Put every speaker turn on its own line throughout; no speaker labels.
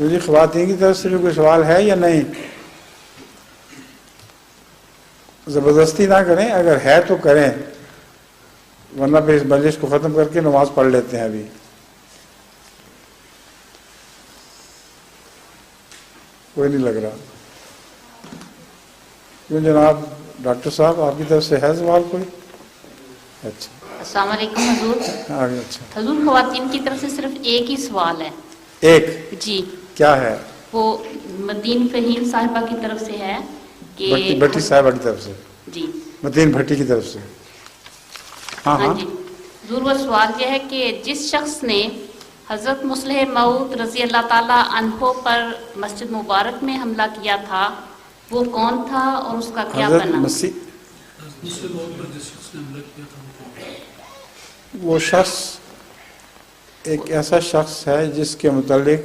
تو جی خواتین کی طرف سے بھی کوئی سوال ہے یا نہیں؟ زبردستی نہ کریں، اگر ہے تو کریں، ورنہ پھر اس مجلس کو ختم کر کے نماز پڑھ لیتے ہیں ابھی. کوئی نہیں لگ رہا. کیوں جناب ڈاکٹر صاحب آپ کی طرف سے ہے سوال کوئی؟ اچھا
السلام علیکم حضور.
اچھا
حضور خواتین کی طرف سے صرف ایک ہی سوال ہے.
ایک؟
جی.
کیا ہے؟
وہ مدین فہیم صاحبہ کی طرف سے ہے کہ
بٹی صاحبہ کی طرف سے.
جی.
مدین بھٹی کی طرف سے.
ہاں جی. حضور وہ سوال یہ ہے کہ جس شخص نے حضرت مصلح موعود رضی اللہ تعالیٰ عنہ پر مسجد مبارک میں حملہ کیا تھا وہ کون تھا اور اس کا کیا
حضرت
بنا؟
وہ شخص ایک ایسا شخص ہے جس کے متعلق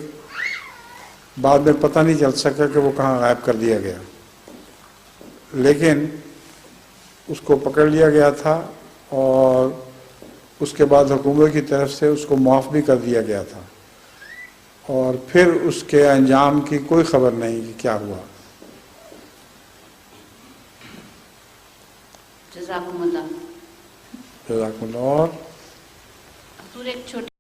بعد میں پتہ نہیں چل سکا کہ وہ کہاں غائب کر دیا گیا، لیکن اس کو پکڑ لیا گیا تھا اور اس کے بعد حکومت کی طرف سے اس کو معاف بھی کر دیا گیا تھا، اور پھر اس کے انجام کی کوئی خبر نہیں کہ کیا ہوا.
جزاکم اللہ.
جزاکم اللہ. اور
حضور ایک چھوٹی